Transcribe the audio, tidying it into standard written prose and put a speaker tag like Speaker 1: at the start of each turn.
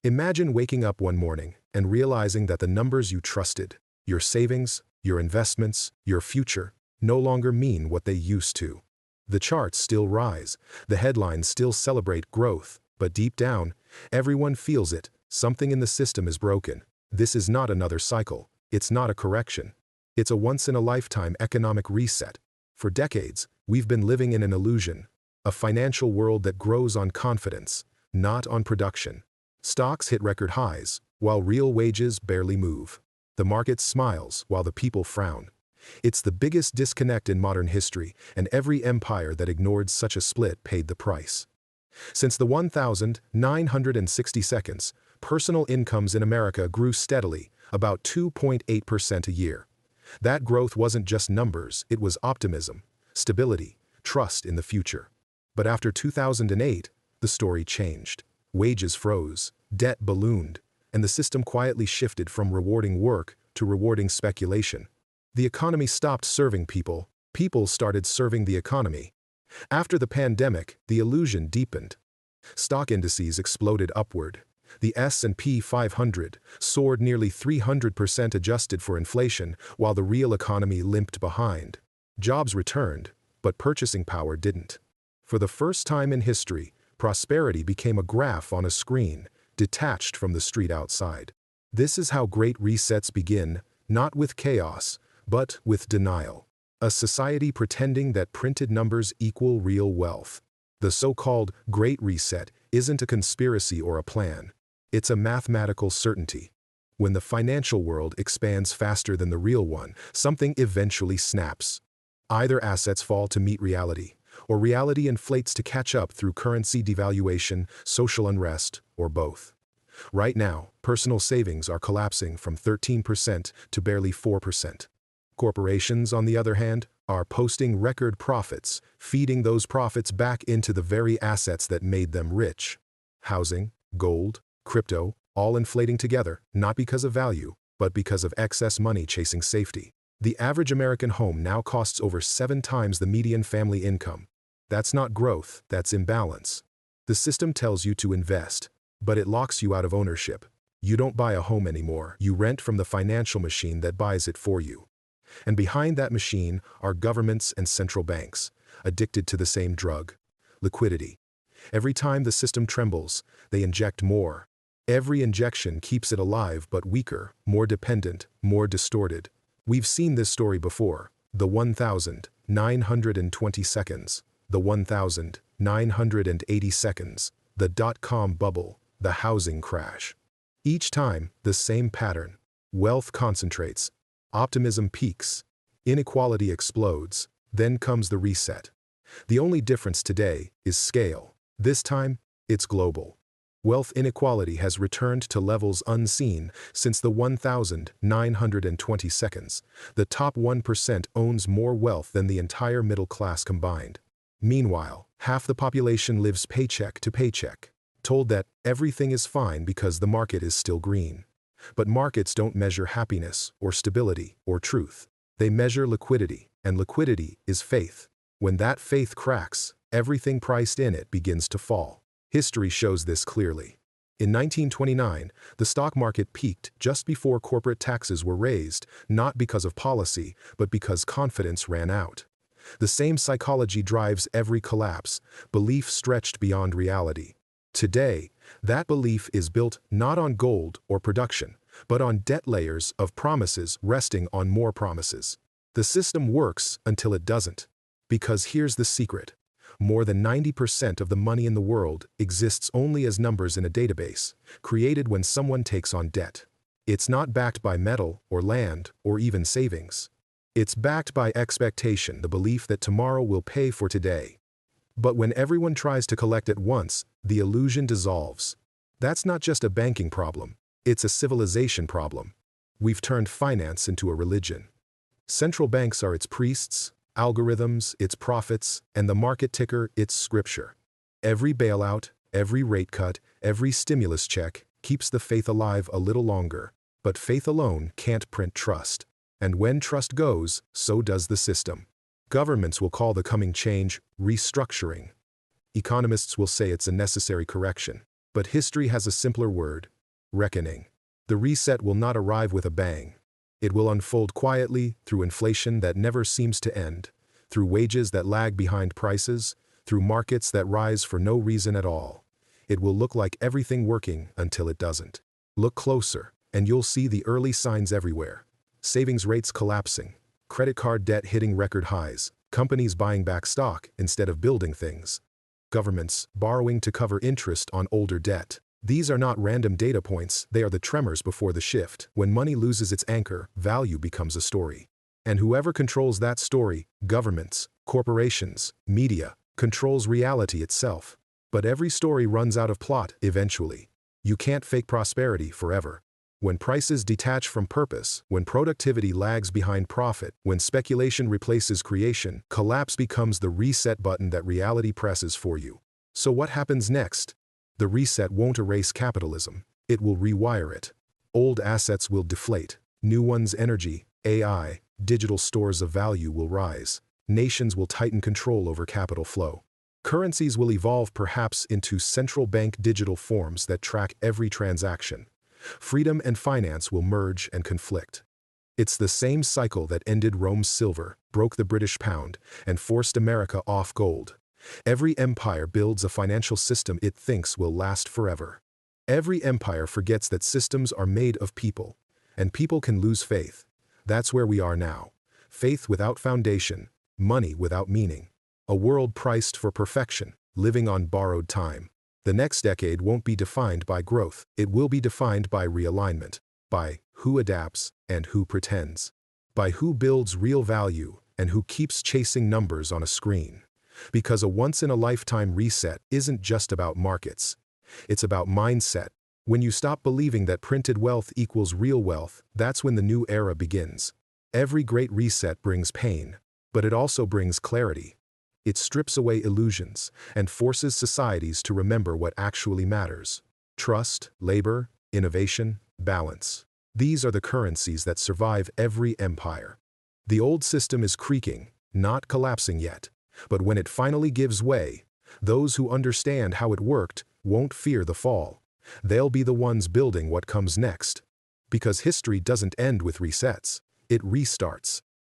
Speaker 1: Imagine waking up one morning and realizing that the numbers you trusted, your savings, your investments, your future, no longer mean what they used to. The charts still rise, the headlines still celebrate growth, but deep down, everyone feels it. Something in the system is broken. This is not another cycle. It's not a correction. It's a once-in-a-lifetime economic reset. For decades, we've been living in an illusion, a financial world that grows on confidence, not on production. Stocks hit record highs, while real wages barely move. The market smiles while the people frown. It's the biggest disconnect in modern history, and every empire that ignored such a split paid the price. Since the 1960 seconds, personal incomes in America grew steadily, about 2.8% a year. That growth wasn't just numbers, it was optimism, stability, trust in the future. But after 2008, the story changed. Wages froze, debt ballooned, and the system quietly shifted from rewarding work to rewarding speculation. The economy stopped serving people, people started serving the economy. After the pandemic, the illusion deepened. Stock indices exploded upward. The S&P 500 soared nearly 300% adjusted for inflation, while the real economy limped behind. Jobs returned, but purchasing power didn't. For the first time in history, prosperity became a graph on a screen, detached from the street outside. This is how great resets begin, not with chaos, but with denial. A society pretending that printed numbers equal real wealth. The so-called Great Reset isn't a conspiracy or a plan. It's a mathematical certainty. When the financial world expands faster than the real one, something eventually snaps. Either assets fall to meet reality, or reality inflates to catch up through currency devaluation, social unrest, or both. Right now, personal savings are collapsing from 13% to barely 4%. Corporations, on the other hand, are posting record profits, feeding those profits back into the very assets that made them rich. Housing, gold, crypto, all inflating together, not because of value, but because of excess money chasing safety. The average American home now costs over 7 times the median family income. That's not growth, that's imbalance. The system tells you to invest, but it locks you out of ownership. You don't buy a home anymore, you rent from the financial machine that buys it for you. And behind that machine are governments and central banks, addicted to the same drug: liquidity. Every time the system trembles, they inject more. Every injection keeps it alive but weaker, more dependent, more distorted. We've seen this story before: the 1920 seconds, the 1980 seconds, the dot-com bubble, the housing crash. Each time, the same pattern. Wealth concentrates. Optimism peaks, inequality explodes, then comes the reset. The only difference today is scale. This time, it's global. Wealth inequality has returned to levels unseen since the 1920 seconds. The top 1% owns more wealth than the entire middle class combined. Meanwhile, half the population lives paycheck to paycheck, told that everything is fine because the market is still green. But markets don't measure happiness or stability or truth. They measure liquidity, and liquidity is faith. When that faith cracks, everything priced in it begins to fall. History shows this clearly. In 1929, the stock market peaked just before corporate taxes were raised, not because of policy, but because confidence ran out. The same psychology drives every collapse, belief stretched beyond reality. Today, that belief is built not on gold or production, but on debt layers of promises resting on more promises. The system works until it doesn't. Because here's the secret: more than 90% of the money in the world exists only as numbers in a database, created when someone takes on debt. It's not backed by metal or land or even savings. It's backed by expectation, the belief that tomorrow will pay for today. But when everyone tries to collect at once, the illusion dissolves. That's not just a banking problem, it's a civilization problem. We've turned finance into a religion. Central banks are its priests, algorithms its prophets, and the market ticker its scripture. Every bailout, every rate cut, every stimulus check keeps the faith alive a little longer. But faith alone can't print trust. And when trust goes, so does the system. Governments will call the coming change restructuring. Economists will say it's a necessary correction. But history has a simpler word: Reckoning. The reset will not arrive with a bang. It will unfold quietly through inflation that never seems to end, through wages that lag behind prices, through markets that rise for no reason at all. It will look like everything working until it doesn't. Look closer, and you'll see the early signs everywhere. Savings rates collapsing, credit card debt hitting record highs, companies buying back stock instead of building things, governments borrowing to cover interest on older debt. These are not random data points, they are the tremors before the shift. When money loses its anchor, value becomes a story. And whoever controls that story, governments, corporations, media, controls reality itself. But every story runs out of plot eventually. You can't fake prosperity forever. When prices detach from purpose, when productivity lags behind profit, when speculation replaces creation, collapse becomes the reset button that reality presses for you. So what happens next? The reset won't erase capitalism. It will rewire it. Old assets will deflate. New ones, energy, AI, digital stores of value will rise. Nations will tighten control over capital flow. Currencies will evolve perhaps into central bank digital forms that track every transaction. Freedom and finance will merge and conflict. It's the same cycle that ended Rome's silver, broke the British pound, and forced America off gold. Every empire builds a financial system it thinks will last forever. Every empire forgets that systems are made of people, and people can lose faith. That's where we are now. Faith without foundation, money without meaning. A world priced for perfection, living on borrowed time. The next decade won't be defined by growth, it will be defined by realignment, by who adapts and who pretends, by who builds real value and who keeps chasing numbers on a screen. Because a once-in-a-lifetime reset isn't just about markets. It's about mindset. When you stop believing that printed wealth equals real wealth, that's when the new era begins. Every great reset brings pain, but it also brings clarity. It strips away illusions and forces societies to remember what actually matters. Trust, labor, innovation, balance. These are the currencies that survive every empire. The old system is creaking, not collapsing yet. But when it finally gives way, those who understand how it worked won't fear the fall. They'll be the ones building what comes next. Because history doesn't end with resets, it restarts.